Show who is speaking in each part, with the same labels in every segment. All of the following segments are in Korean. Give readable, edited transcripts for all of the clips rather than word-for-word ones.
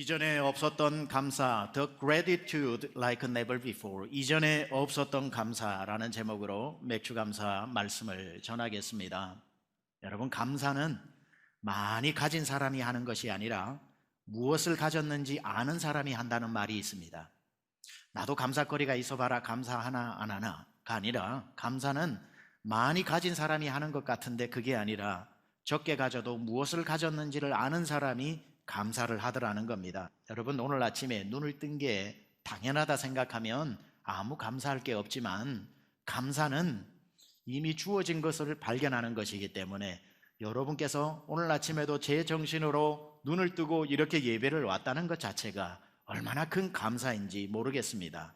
Speaker 1: 이전에 없었던 감사, The Gratitude Like Never Before, 이전에 없었던 감사라는 제목으로 맥주 감사 말씀을 전하겠습니다. 여러분, 감사는 많이 가진 사람이 하는 것이 아니라 무엇을 가졌는지 아는 사람이 한다는 말이 있습니다. 나도 감사거리가 있어봐라 감사하나 안 하나가 아니라, 감사는 많이 가진 사람이 하는 것 같은데 그게 아니라 적게 가져도 무엇을 가졌는지를 아는 사람이 감사를 하더라는 겁니다. 여러분, 오늘 아침에 눈을 뜬 게 당연하다 생각하면 아무 감사할 게 없지만, 감사는 이미 주어진 것을 발견하는 것이기 때문에 여러분께서 오늘 아침에도 제 정신으로 눈을 뜨고 이렇게 예배를 왔다는 것 자체가 얼마나 큰 감사인지 모르겠습니다.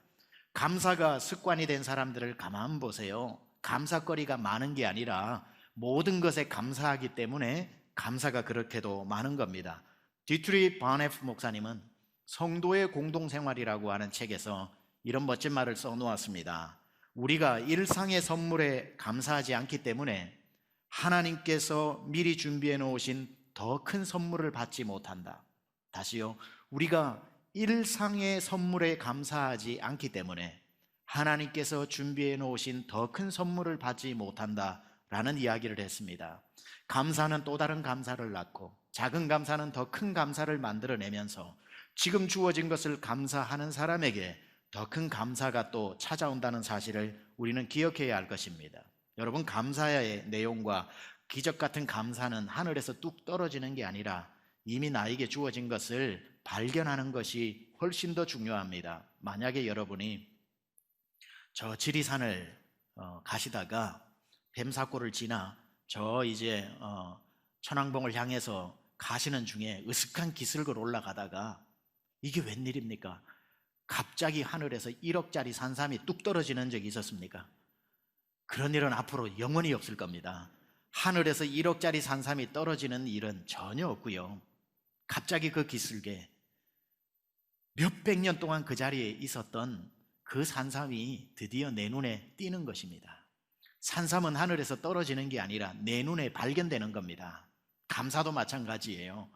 Speaker 1: 감사가 습관이 된 사람들을 가만 보세요. 감사거리가 많은 게 아니라 모든 것에 감사하기 때문에 감사가 그렇게도 많은 겁니다. 디트리 바네프 목사님은 성도의 공동생활이라고 하는 책에서 이런 멋진 말을 써놓았습니다. 우리가 일상의 선물에 감사하지 않기 때문에 하나님께서 미리 준비해 놓으신 더 큰 선물을 받지 못한다. 다시요, 우리가 일상의 선물에 감사하지 않기 때문에 하나님께서 준비해 놓으신 더 큰 선물을 받지 못한다 라는 이야기를 했습니다. 감사는 또 다른 감사를 낳고, 작은 감사는 더 큰 감사를 만들어내면서 지금 주어진 것을 감사하는 사람에게 더 큰 감사가 또 찾아온다는 사실을 우리는 기억해야 할 것입니다. 여러분, 감사의 내용과 기적 같은 감사는 하늘에서 뚝 떨어지는 게 아니라 이미 나에게 주어진 것을 발견하는 것이 훨씬 더 중요합니다. 만약에 여러분이 저 지리산을 가시다가 뱀사골을 지나 저 이제 천왕봉을 향해서 가시는 중에 으슥한 기슭을 올라가다가 이게 웬일입니까? 갑자기 하늘에서 1억짜리 산삼이 뚝 떨어지는 적이 있었습니까? 그런 일은 앞으로 영원히 없을 겁니다. 하늘에서 1억짜리 산삼이 떨어지는 일은 전혀 없고요, 갑자기 그 기슭에 몇백 년 동안 그 자리에 있었던 그 산삼이 드디어 내 눈에 띄는 것입니다. 산삼은 하늘에서 떨어지는 게 아니라 내 눈에 발견되는 겁니다. 감사도 마찬가지예요.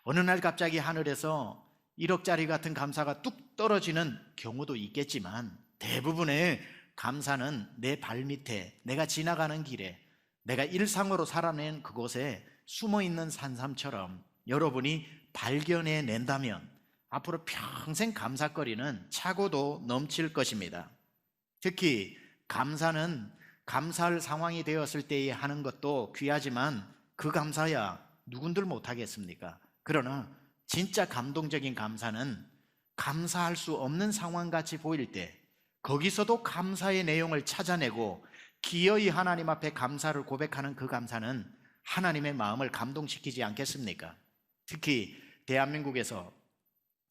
Speaker 1: 어느 날 갑자기 하늘에서 1억짜리 같은 감사가 뚝 떨어지는 경우도 있겠지만, 대부분의 감사는 내 발밑에, 내가 지나가는 길에, 내가 일상으로 살아낸 그곳에 숨어있는 산삼처럼 여러분이 발견해낸다면 앞으로 평생 감사거리는 차고도 넘칠 것입니다. 특히 감사는 감사할 상황이 되었을 때에 하는 것도 귀하지만 그 감사야 누군들 못하겠습니까? 그러나 진짜 감동적인 감사는 감사할 수 없는 상황같이 보일 때 거기서도 감사의 내용을 찾아내고 기어이 하나님 앞에 감사를 고백하는 그 감사는 하나님의 마음을 감동시키지 않겠습니까? 특히 대한민국에서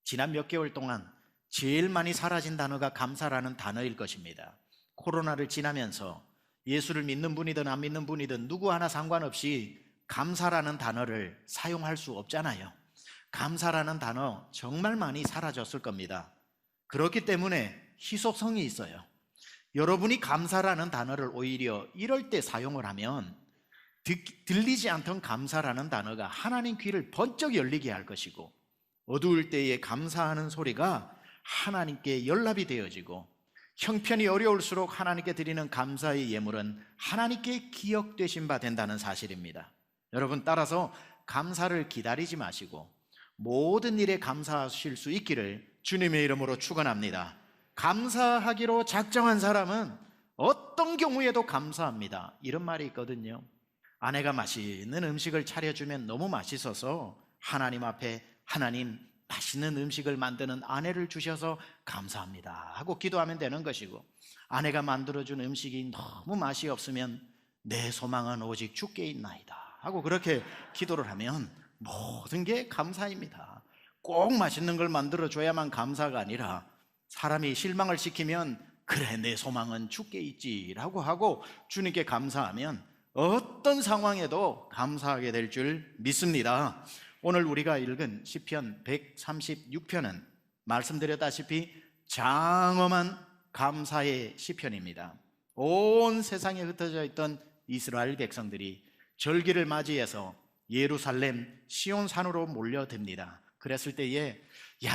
Speaker 1: 지난 몇 개월 동안 제일 많이 사라진 단어가 감사라는 단어일 것입니다. 코로나를 지나면서 예수를 믿는 분이든 안 믿는 분이든 누구 하나 상관없이 감사라는 단어를 사용할 수 없잖아요. 감사라는 단어 정말 많이 사라졌을 겁니다. 그렇기 때문에 희소성이 있어요. 여러분이 감사라는 단어를 오히려 이럴 때 사용을 하면 들리지 않던 감사라는 단어가 하나님 귀를 번쩍 열리게 할 것이고, 어두울 때에 감사하는 소리가 하나님께 연락이 되어지고, 형편이 어려울수록 하나님께 드리는 감사의 예물은 하나님께 기억되신 바 된다는 사실입니다. 여러분, 따라서 감사를 기다리지 마시고 모든 일에 감사하실 수 있기를 주님의 이름으로 축원합니다. 감사하기로 작정한 사람은 어떤 경우에도 감사합니다. 이런 말이 있거든요. 아내가 맛있는 음식을 차려주면 너무 맛있어서 하나님 앞에, 하나님, 맛있는 음식을 만드는 아내를 주셔서 감사합니다 하고 기도하면 되는 것이고, 아내가 만들어준 음식이 너무 맛이 없으면 내 소망은 오직 주께 있나이다 하고 그렇게 기도를 하면 모든 게 감사입니다. 꼭 맛있는 걸 만들어줘야만 감사가 아니라, 사람이 실망을 시키면 그래 내 소망은 주께 있지라고 하고 주님께 감사하면 어떤 상황에도 감사하게 될 줄 믿습니다. 오늘 우리가 읽은 시편 136편은 말씀드렸다시피 장엄한 감사의 시편입니다. 온 세상에 흩어져 있던 이스라엘 백성들이 절기를 맞이해서 예루살렘 시온산으로 몰려듭니다. 그랬을 때에 야,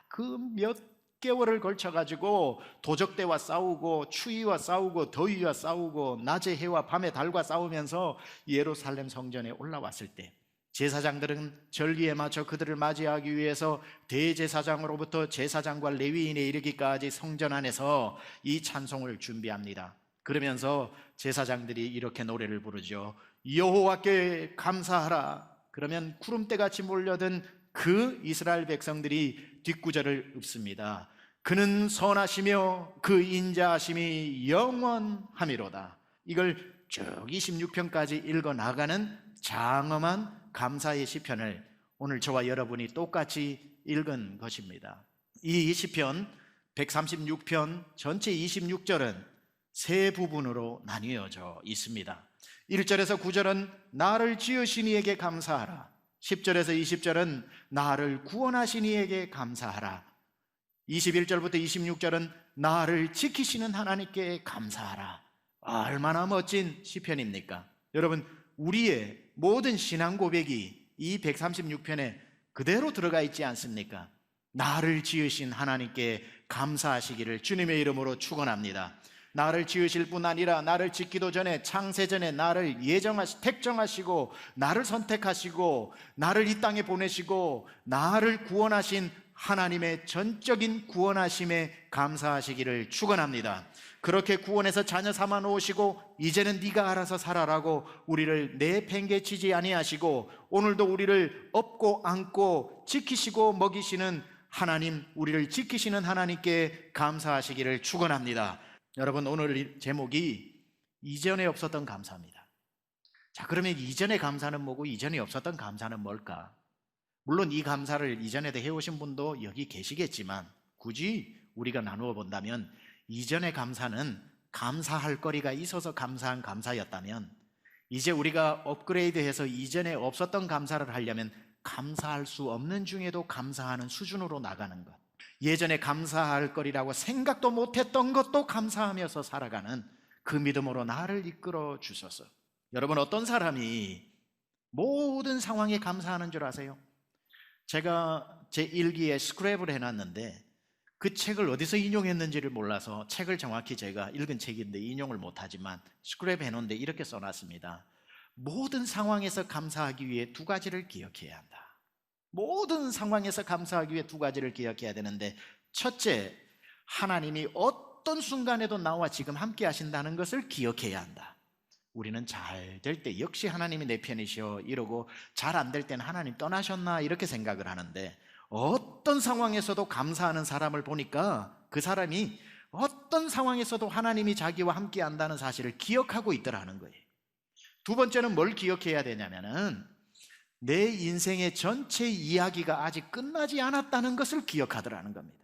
Speaker 1: 그 몇 개월을 걸쳐가지고 도적대와 싸우고 추위와 싸우고 더위와 싸우고 낮에 해와 밤에 달과 싸우면서 예루살렘 성전에 올라왔을 때 제사장들은 절기에 맞춰 그들을 맞이하기 위해서 대제사장으로부터 제사장과 레위인에 이르기까지 성전 안에서 이 찬송을 준비합니다. 그러면서 제사장들이 이렇게 노래를 부르죠. 여호와께 감사하라. 그러면 구름대같이 몰려든 그 이스라엘 백성들이 뒷구절을 읊습니다. 그는 선하시며 그 인자하심이 영원하미로다. 이걸 쭉 26편까지 읽어 나가는 장엄한 감사의 시편을 오늘 저와 여러분이 똑같이 읽은 것입니다. 이 시편 136편 전체 26절은 세 부분으로 나뉘어져 있습니다. 1절에서 9절은 나를 지으신 이에게 감사하라. 10절에서 20절은 나를 구원하신 이에게 감사하라. 21절부터 26절은 나를 지키시는 하나님께 감사하라. 얼마나 멋진 시편입니까? 여러분, 우리의 모든 신앙 고백이 이 136편에 그대로 들어가 있지 않습니까? 나를 지으신 하나님께 감사하시기를 주님의 이름으로 축원합니다. 나를 지으실 뿐 아니라 나를 짓기도 전에 창세 전에 나를 택정하시고 나를 선택하시고 나를 이 땅에 보내시고 나를 구원하신 하나님의 전적인 구원하심에 감사하시기를 축원합니다. 그렇게 구원해서 자녀 삼아 놓으시고 이제는 네가 알아서 살아라고 우리를 내팽개치지 아니하시고 오늘도 우리를 업고 안고 지키시고 먹이시는 하나님, 우리를 지키시는 하나님께 감사하시기를 축원합니다. 여러분, 오늘 제목이 이전에 없었던 감사입니다. 자, 그러면 이전의 감사는 뭐고 이전에 없었던 감사는 뭘까? 물론 이 감사를 이전에도 해오신 분도 여기 계시겠지만 굳이 우리가 나누어 본다면 이전의 감사는 감사할 거리가 있어서 감사한 감사였다면 이제 우리가 업그레이드해서 이전에 없었던 감사를 하려면 감사할 수 없는 중에도 감사하는 수준으로 나가는 것, 예전에 감사할 거리라고 생각도 못했던 것도 감사하면서 살아가는 그 믿음으로 나를 이끌어 주셔서. 여러분, 어떤 사람이 모든 상황에 감사하는 줄 아세요? 제가 제 일기에 스크랩을 해놨는데 그 책을 어디서 인용했는지를 몰라서 책을 정확히 제가 읽은 책인데 인용을 못하지만 스크랩 해놓은데 이렇게 써놨습니다. 모든 상황에서 감사하기 위해 두 가지를 기억해야 한다. 모든 상황에서 감사하기 위해 두 가지를 기억해야 되는데, 첫째, 하나님이 어떤 순간에도 나와 지금 함께 하신다는 것을 기억해야 한다. 우리는 잘 될 때 역시 하나님이 내 편이시오 이러고 잘 안 될 때는 하나님 떠나셨나 이렇게 생각을 하는데, 어떤 상황에서도 감사하는 사람을 보니까 그 사람이 어떤 상황에서도 하나님이 자기와 함께 한다는 사실을 기억하고 있더라는 거예요. 두 번째는 뭘 기억해야 되냐면은 내 인생의 전체 이야기가 아직 끝나지 않았다는 것을 기억하더라는 겁니다.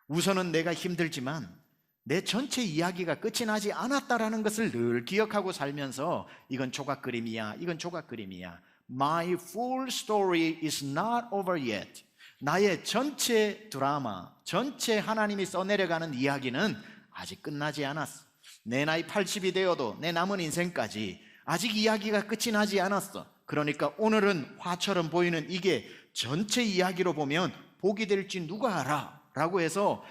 Speaker 1: 우선은 내가 힘들지만 내 전체 이야기가 끝이 나지 않았다라는 것을 늘 기억하고 살면서 이건 조각그림이야, 이건 조각그림이야. My full story is not over yet. 나의 전체 드라마, 전체 하나님이 써내려가는 이야기는 아직 끝나지 않았어. 내 나이 80이 되어도 내 남은 인생까지 아직 이야기가 끝이 나지 않았어. 그러니까 오늘은 화처럼 보이는 이게 전체 이야기로 보면 복이 될지 누가 알아? 라고 해서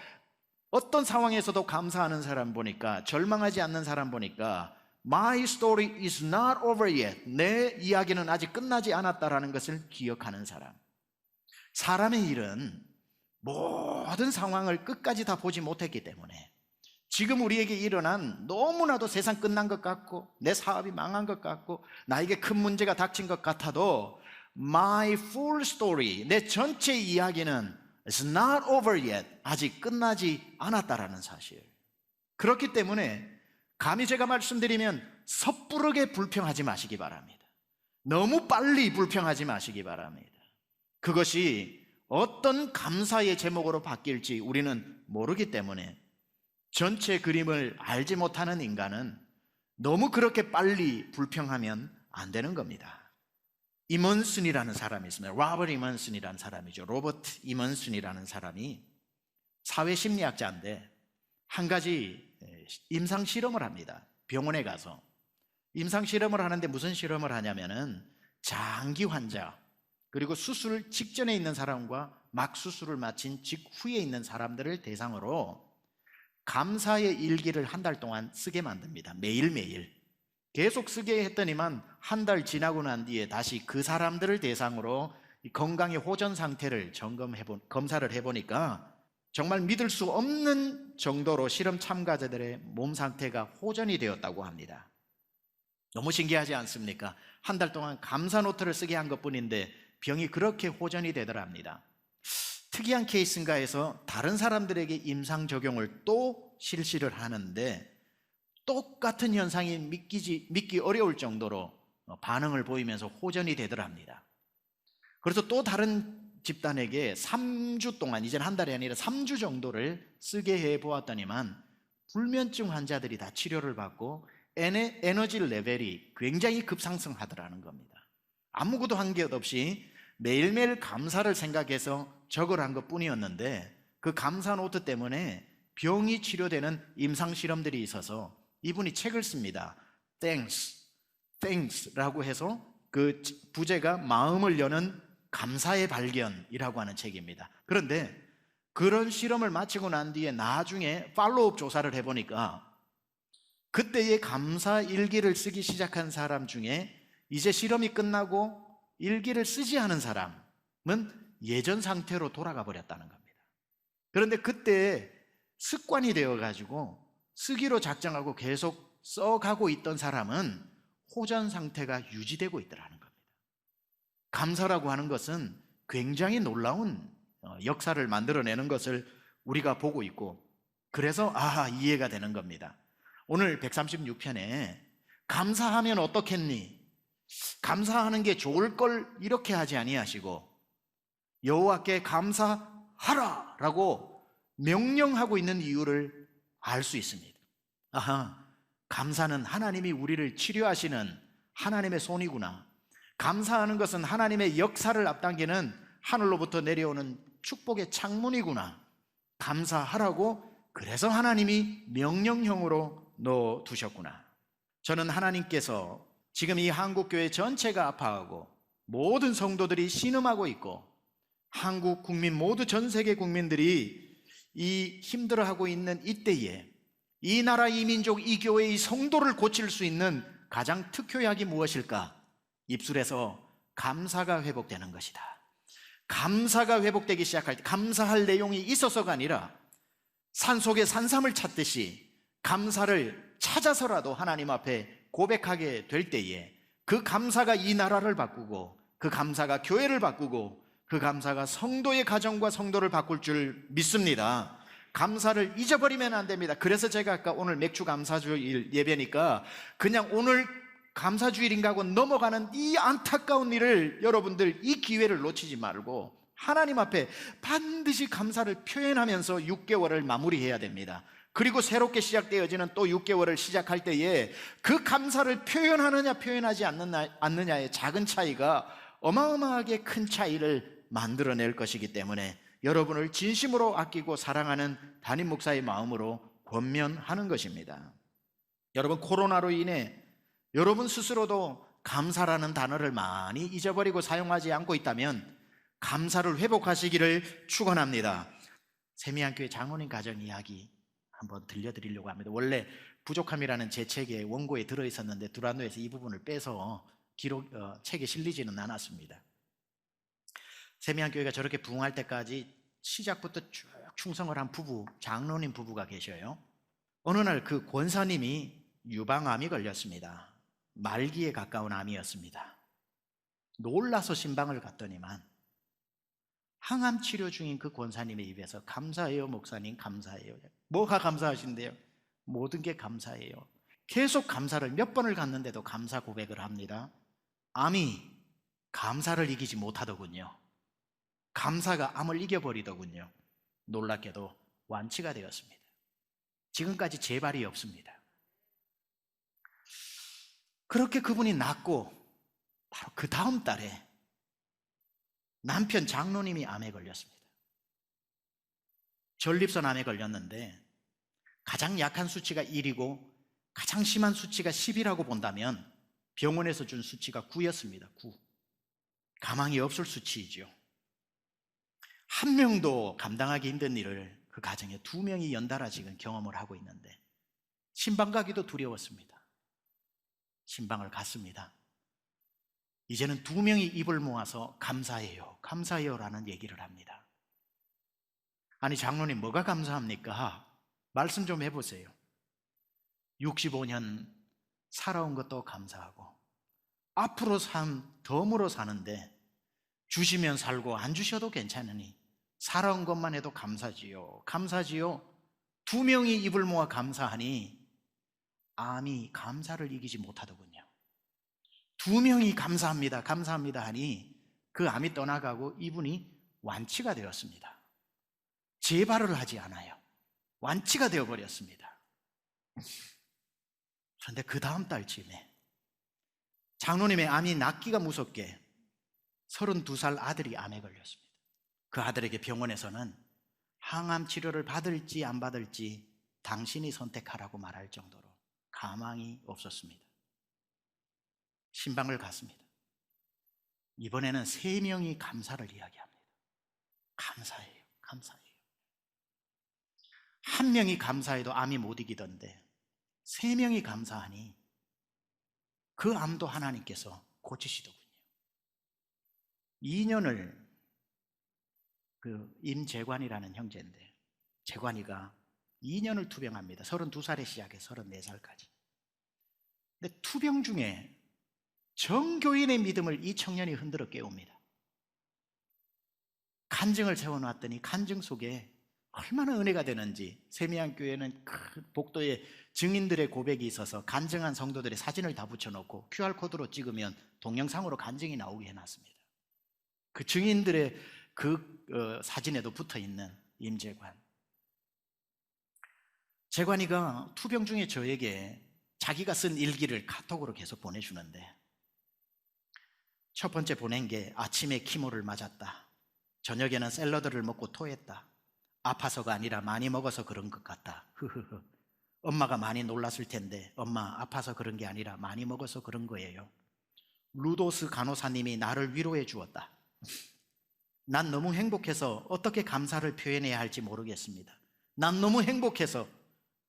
Speaker 1: 어떤 상황에서도 감사하는 사람 보니까, 절망하지 않는 사람 보니까 My story is not over yet. 내 이야기는 아직 끝나지 않았다라는 것을 기억하는 사람. 사람의 일은 모든 상황을 끝까지 다 보지 못했기 때문에 지금 우리에게 일어난 너무나도 세상 끝난 것 같고 내 사업이 망한 것 같고 나에게 큰 문제가 닥친 것 같아도 My full story, 내 전체 이야기는 It's not over yet. 아직 끝나지 않았다라는 사실. 그렇기 때문에 감히 제가 말씀드리면 섣부르게 불평하지 마시기 바랍니다. 너무 빨리 불평하지 마시기 바랍니다. 그것이 어떤 감사의 제목으로 바뀔지 우리는 모르기 때문에 전체 그림을 알지 못하는 인간은 너무 그렇게 빨리 불평하면 안 되는 겁니다. 이먼슨이라는 사람이 있습니다. 로버트 이먼슨이라는 사람이죠. 로버트 이먼슨이라는 사람이 사회심리학자인데 한 가지 임상 실험을 합니다. 병원에 가서 임상 실험을 하는데 무슨 실험을 하냐면은 장기 환자, 그리고 수술 직전에 있는 사람과 막 수술을 마친 직후에 있는 사람들을 대상으로 감사의 일기를 한 달 동안 쓰게 만듭니다. 매일매일. 계속 쓰게 했더니만 한 달 지나고 난 뒤에 다시 그 사람들을 대상으로 건강의 호전 상태를 검사를 해보니까 정말 믿을 수 없는 정도로 실험 참가자들의 몸 상태가 호전이 되었다고 합니다. 너무 신기하지 않습니까? 한 달 동안 감사 노트를 쓰게 한 것뿐인데 병이 그렇게 호전이 되더랍니다. 특이한 케이스인가 해서 다른 사람들에게 임상 적용을 또 실시를 하는데 똑같은 현상이 믿기 어려울 정도로 반응을 보이면서 호전이 되더랍니다. 그래서 또 다른 집단에게 3주 동안, 이제는 한 달이 아니라 3주 정도를 쓰게 해보았더니만 불면증 환자들이 다 치료를 받고 에너지 레벨이 굉장히 급상승하더라는 겁니다. 아무것도 한 게 없이 매일매일 감사를 생각해서 적으란 것 뿐이었는데 그 감사 노트 때문에 병이 치료되는 임상 실험들이 있어서 이분이 책을 씁니다. Thanks라고 해서 그 부제가 마음을 여는 감사의 발견이라고 하는 책입니다. 그런데 그런 실험을 마치고 난 뒤에 나중에 팔로우업 조사를 해보니까 그때의 감사 일기를 쓰기 시작한 사람 중에 이제 실험이 끝나고 일기를 쓰지 않은 사람은 예전 상태로 돌아가 버렸다는 겁니다. 그런데 그때 습관이 되어가지고 쓰기로 작정하고 계속 써가고 있던 사람은 호전 상태가 유지되고 있더라는 겁니다. 감사라고 하는 것은 굉장히 놀라운 역사를 만들어내는 것을 우리가 보고 있고 그래서 이해가 되는 겁니다. 오늘 136편에 감사하면 어떻겠니? 감사하는 게 좋을 걸 이렇게 하지 아니하시고 여호와께 감사하라 라고 명령하고 있는 이유를 알 수 있습니다. 감사는 하나님이 우리를 치료하시는 하나님의 손이구나. 감사하는 것은 하나님의 역사를 앞당기는 하늘로부터 내려오는 축복의 창문이구나. 감사하라고 그래서 하나님이 명령형으로 넣어두셨구나. 저는 하나님께서 지금 이 한국교회 전체가 아파하고 모든 성도들이 신음하고 있고 한국 국민 모두 전 세계 국민들이 이 힘들어하고 있는 이때에 이 나라 이 민족 이 교회 이 성도를 고칠 수 있는 가장 특효약이 무엇일까? 입술에서 감사가 회복되는 것이다. 감사가 회복되기 시작할 때 감사할 내용이 있어서가 아니라 산속에 산삼을 찾듯이 감사를 찾아서라도 하나님 앞에 고백하게 될 때에 그 감사가 이 나라를 바꾸고 그 감사가 교회를 바꾸고 그 감사가 성도의 가정과 성도를 바꿀 줄 믿습니다. 감사를 잊어버리면 안 됩니다. 그래서 제가 아까 오늘 맥주 감사주일 예배니까 그냥 오늘 감사주일인가 하고 넘어가는 이 안타까운 일을 여러분들 이 기회를 놓치지 말고 하나님 앞에 반드시 감사를 표현하면서 6개월을 마무리해야 됩니다. 그리고 새롭게 시작되어지는 또 6개월을 시작할 때에 그 감사를 표현하느냐 표현하지 않느냐의 작은 차이가 어마어마하게 큰 차이를 만들어낼 것이기 때문에 여러분을 진심으로 아끼고 사랑하는 담임 목사의 마음으로 권면하는 것입니다. 여러분, 코로나로 인해 여러분 스스로도 감사라는 단어를 많이 잊어버리고 사용하지 않고 있다면 감사를 회복하시기를 축원합니다. 세미한교회 장로님 가정 이야기 한번 들려드리려고 합니다. 원래 부족함이라는 제 책의 원고에 들어있었는데 두란노에서 이 부분을 빼서 책에 실리지는 않았습니다. 세미한교회가 저렇게 부흥할 때까지 시작부터 쭉 충성을 한 장로님 부부가 계셔요. 어느 날 그 권사님이 유방암이 걸렸습니다. 말기에 가까운 암이었습니다. 놀라서 신방을 갔더니만 항암 치료 중인 그 권사님의 입에서 감사해요 목사님, 감사해요. 뭐가 감사하신대요? 모든 게 감사해요. 계속 감사를 몇 번을 갔는데도 감사 고백을 합니다. 암이 감사를 이기지 못하더군요. 감사가 암을 이겨버리더군요. 놀랍게도 완치가 되었습니다. 지금까지 재발이 없습니다. 그렇게 그분이 낫고 바로 그 다음 달에 남편 장로님이 암에 걸렸습니다. 전립선 암에 걸렸는데 가장 약한 수치가 1이고 가장 심한 수치가 10이라고 본다면 병원에서 준 수치가 9였습니다. 9. 가망이 없을 수치이죠. 한 명도 감당하기 힘든 일을 그 가정에 두 명이 연달아 지금 경험을 하고 있는데 신방 가기도 두려웠습니다. 신방을 갔습니다. 이제는 두 명이 입을 모아서 감사해요, 감사해요라는 얘기를 합니다. 아니 장로님 뭐가 감사합니까? 말씀 좀 해보세요. 65년 살아온 것도 감사하고 앞으로 덤으로 사는데 주시면 살고 안 주셔도 괜찮으니 살아온 것만 해도 감사지요, 감사지요. 두 명이 입을 모아 감사하니 암이 감사를 이기지 못하더군요. 두 명이 감사합니다, 감사합니다 하니 그 암이 떠나가고 이분이 완치가 되었습니다. 재발을 하지 않아요. 완치가 되어버렸습니다. 그런데 그 다음 달쯤에 장로님의 암이 낫기가 무섭게 32살 아들이 암에 걸렸습니다. 그 아들에게 병원에서는 항암 치료를 받을지 안 받을지 당신이 선택하라고 말할 정도로 가망이 없었습니다. 신방을 갔습니다. 이번에는 3명이 감사를 이야기합니다. 감사해요, 감사해요. 한 명이 감사해도 암이 못 이기던데 3명이 감사하니 그 암도 하나님께서 고치시더군요. 2년을 임재관이라는 형제인데 재관이가 2년을 투병합니다. 32살에 시작해 34살까지. 근데 투병 중에 정교인의 믿음을 이 청년이 흔들어 깨웁니다. 간증을 세워놨더니 간증 속에 얼마나 은혜가 되는지, 세미양교회는 큰 복도에 증인들의 고백이 있어서 간증한 성도들의 사진을 다 붙여놓고 QR코드로 찍으면 동영상으로 간증이 나오게 해놨습니다. 그 증인들의 사진에도 붙어있는 임재관. 재관이가 투병 중에 저에게 자기가 쓴 일기를 카톡으로 계속 보내주는데 첫 번째 보낸 게 아침에 키모를 맞았다. 저녁에는 샐러드를 먹고 토했다. 아파서가 아니라 많이 먹어서 그런 것 같다. 흐흐흐. 엄마가 많이 놀랐을 텐데 엄마 아파서 그런 게 아니라 많이 먹어서 그런 거예요. 루도스 간호사님이 나를 위로해 주었다. 난 너무 행복해서 어떻게 감사를 표현해야 할지 모르겠습니다. 난 너무 행복해서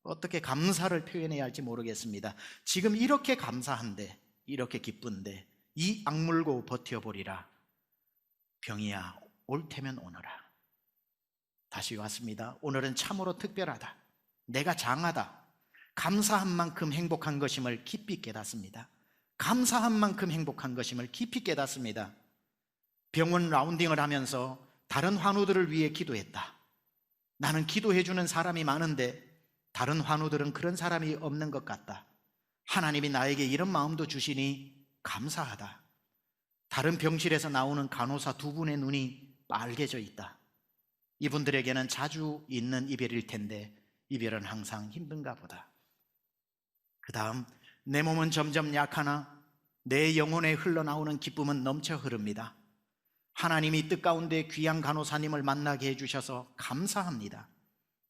Speaker 1: 어떻게 감사를 표현해야 할지 모르겠습니다. 지금 이렇게 감사한데, 이렇게 기쁜데 이 악물고 버텨보리라. 병이야 올 테면 오너라. 다시 왔습니다. 오늘은 참으로 특별하다. 내가 장하다. 감사한 만큼 행복한 것임을 깊이 깨닫습니다. 감사한 만큼 행복한 것임을 깊이 깨닫습니다. 병원 라운딩을 하면서 다른 환우들을 위해 기도했다. 나는 기도해주는 사람이 많은데 다른 환우들은 그런 사람이 없는 것 같다. 하나님이 나에게 이런 마음도 주시니 감사하다. 다른 병실에서 나오는 간호사 2분의 눈이 빨개져 있다. 이분들에게는 자주 있는 이별일 텐데 이별은 항상 힘든가 보다. 그 다음 내 몸은 점점 약하나 내 영혼에 흘러나오는 기쁨은 넘쳐 흐릅니다. 하나님이 뜻가운데 귀한 간호사님을 만나게 해주셔서 감사합니다.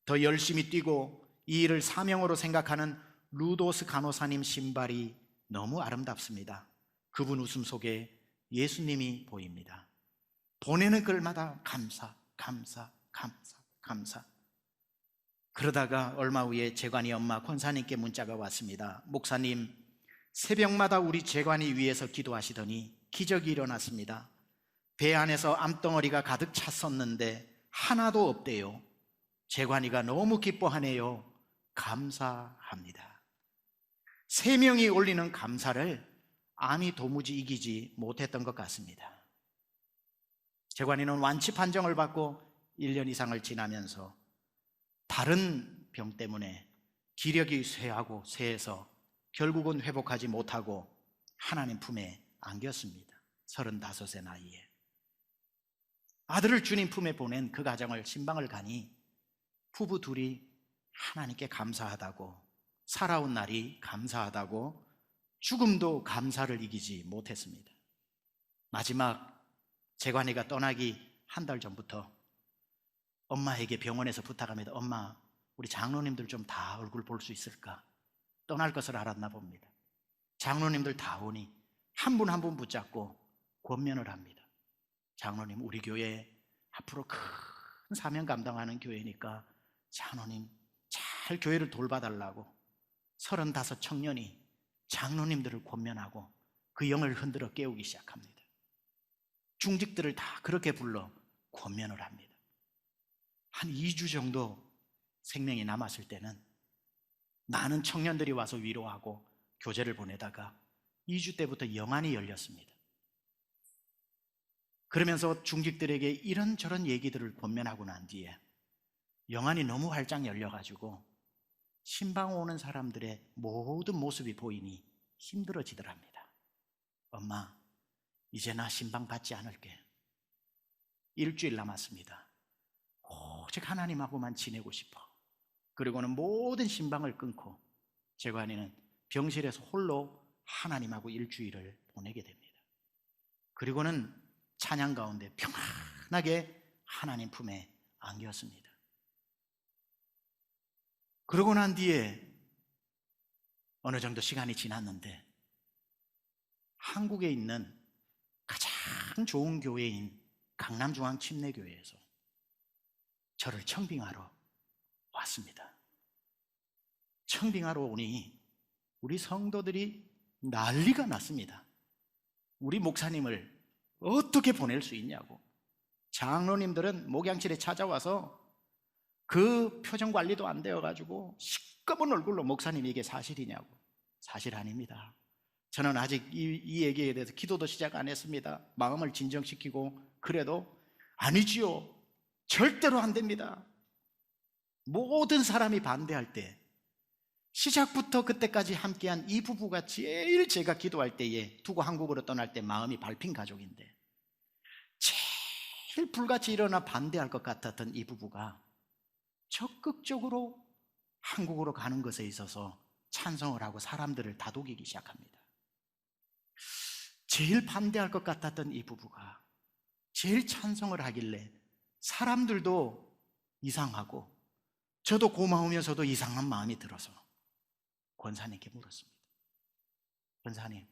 Speaker 1: 더 열심히 뛰고 이 일을 사명으로 생각하는 루도스 간호사님 신발이 너무 아름답습니다. 그분 웃음 속에 예수님이 보입니다. 보내는 글마다 감사, 감사, 감사, 감사. 그러다가 얼마 후에 재관이 엄마 권사님께 문자가 왔습니다. 목사님, 새벽마다 우리 재관이 위해서 기도하시더니 기적이 일어났습니다. 배 안에서 암덩어리가 가득 찼었는데 하나도 없대요. 재관이가 너무 기뻐하네요. 감사합니다. 3명이 올리는 감사를 암이 도무지 이기지 못했던 것 같습니다. 재관이는 완치 판정을 받고 1년 이상을 지나면서 다른 병 때문에 기력이 쇠하고 쇠해서 결국은 회복하지 못하고 하나님 품에 안겼습니다. 35세 나이에. 아들을 주님 품에 보낸 그 가정을 신방을 가니 부부 둘이 하나님께 감사하다고, 살아온 날이 감사하다고, 죽음도 감사를 이기지 못했습니다. 마지막 재관이가 떠나기 한 달 전부터 엄마에게 병원에서 부탁합니다. 엄마, 우리 장로님들 좀 다 얼굴 볼 수 있을까? 떠날 것을 알았나 봅니다. 장로님들 다 오니 한 분 한 분 붙잡고 권면을 합니다. 장로님, 우리 교회 앞으로 큰 사명 감당하는 교회니까 장로님 잘 교회를 돌봐달라고 35 청년이 장로님들을 권면하고 그 영을 흔들어 깨우기 시작합니다. 중직들을 다 그렇게 불러 권면을 합니다. 한 2주 정도 생명이 남았을 때는 많은 청년들이 와서 위로하고 교제를 보내다가 2주 때부터 영안이 열렸습니다. 그러면서 중직들에게 이런저런 얘기들을 권면하고 난 뒤에 영안이 너무 활짝 열려가지고 신방 오는 사람들의 모든 모습이 보이니 힘들어지더랍니다. 엄마, 이제 나 신방 받지 않을게. 일주일 남았습니다. 오직 하나님하고만 지내고 싶어. 그리고는 모든 신방을 끊고 재관이는 병실에서 홀로 하나님하고 일주일을 보내게 됩니다. 그리고는 찬양 가운데 평안하게 하나님 품에 안겼습니다. 그러고 난 뒤에 어느 정도 시간이 지났는데 한국에 있는 가장 좋은 교회인 강남중앙침례교회에서 저를 청빙하러 왔습니다. 청빙하러 오니 우리 성도들이 난리가 났습니다. 우리 목사님을 어떻게 보낼 수 있냐고. 장로님들은 목양실에 찾아와서 그 표정 관리도 안 되어가지고 시꺼먼 얼굴로 목사님 이게 사실이냐고. 사실 아닙니다. 저는 아직 이 얘기에 대해서 기도도 시작 안 했습니다. 마음을 진정시키고 그래도 아니지요. 절대로 안 됩니다. 모든 사람이 반대할 때 시작부터 그때까지 함께한 이 부부가 제일 제가 기도할 때에 두고 한국으로 떠날 때 마음이 밟힌 가족인데 제일 불같이 일어나 반대할 것 같았던 이 부부가 적극적으로 한국으로 가는 것에 있어서 찬성을 하고 사람들을 다독이기 시작합니다. 제일 반대할 것 같았던 이 부부가 제일 찬성을 하길래 사람들도 이상하고 저도 고마우면서도 이상한 마음이 들어서 권사님께 물었습니다. 권사님,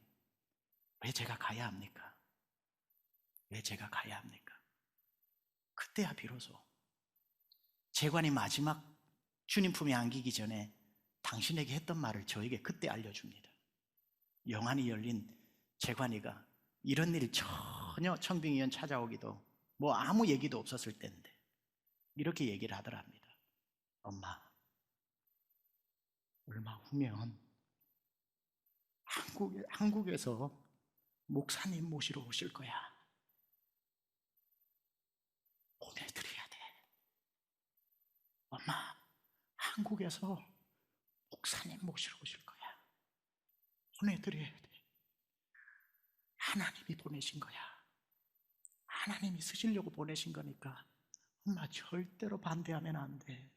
Speaker 1: 왜 제가 가야 합니까? 왜 제가 가야 합니까? 그때야 비로소 재관이 마지막 주님 품에 안기기 전에 당신에게 했던 말을 저에게 그때 알려줍니다. 영안이 열린 재관이가 이런 일이 전혀 청빙위원 찾아오기도 뭐 아무 얘기도 없었을 때인데 이렇게 얘기를 하더랍니다. 엄마, 얼마 후면 한국에서 목사님 모시러 오실 거야. 보내드려야 돼. 엄마, 한국에서 목사님 모시러 오실 거야. 보내드려야 돼. 하나님이 보내신 거야. 하나님이 쓰시려고 보내신 거니까 엄마 절대로 반대하면 안 돼.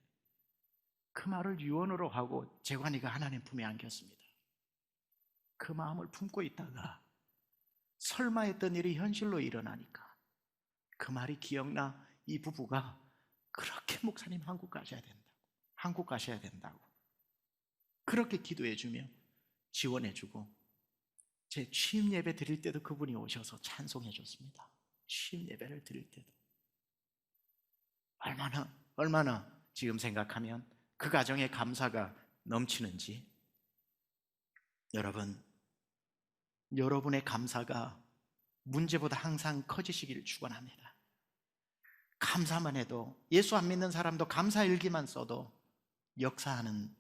Speaker 1: 그 말을 유언으로 하고 재관이가 하나님 품에 안겼습니다. 그 마음을 품고 있다가 설마 했던 일이 현실로 일어나니까 그 말이 기억나 이 부부가 그렇게 목사님 한국 가셔야 된다고, 한국 가셔야 된다고 그렇게 기도해주며 지원해주고 제 취임 예배 드릴 때도 그분이 오셔서 찬송해 줬습니다. 취임 예배를 드릴 때도 얼마나 지금 생각하면 그 가정에 감사가 넘치는지. 여러분, 여러분의 감사가 문제보다 항상 커지시기를 축원합니다. 감사만 해도, 예수 안 믿는 사람도 감사 일기만 써도 역사하는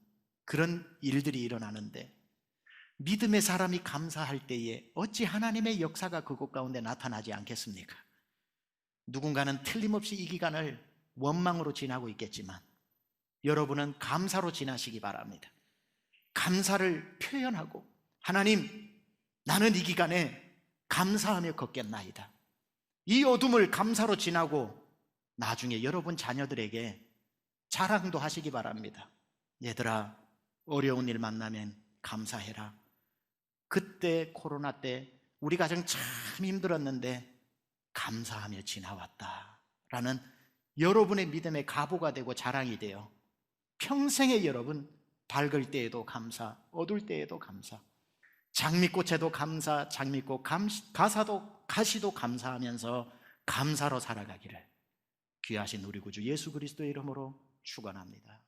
Speaker 1: 그런 일들이 일어나는데 믿음의 사람이 감사할 때에 어찌 하나님의 역사가 그곳 가운데 나타나지 않겠습니까? 누군가는 틀림없이 이 기간을 원망으로 지나고 있겠지만 여러분은 감사로 지나시기 바랍니다. 감사를 표현하고 하나님, 나는 이 기간에 감사하며 걷겠나이다. 이 어둠을 감사로 지나고 나중에 여러분 자녀들에게 자랑도 하시기 바랍니다. 얘들아, 어려운 일 만나면 감사해라. 그때 코로나 때 우리 가정 참 힘들었는데 감사하며 지나왔다 라는 여러분의 믿음의 가보가 되고 자랑이 되어 평생에 여러분 밝을 때에도 감사, 어두울 때에도 감사, 장미꽃에도 감사, 장미꽃 가시도 감사하면서 감사로 살아가기를 귀하신 우리 구주 예수 그리스도의 이름으로 축원합니다.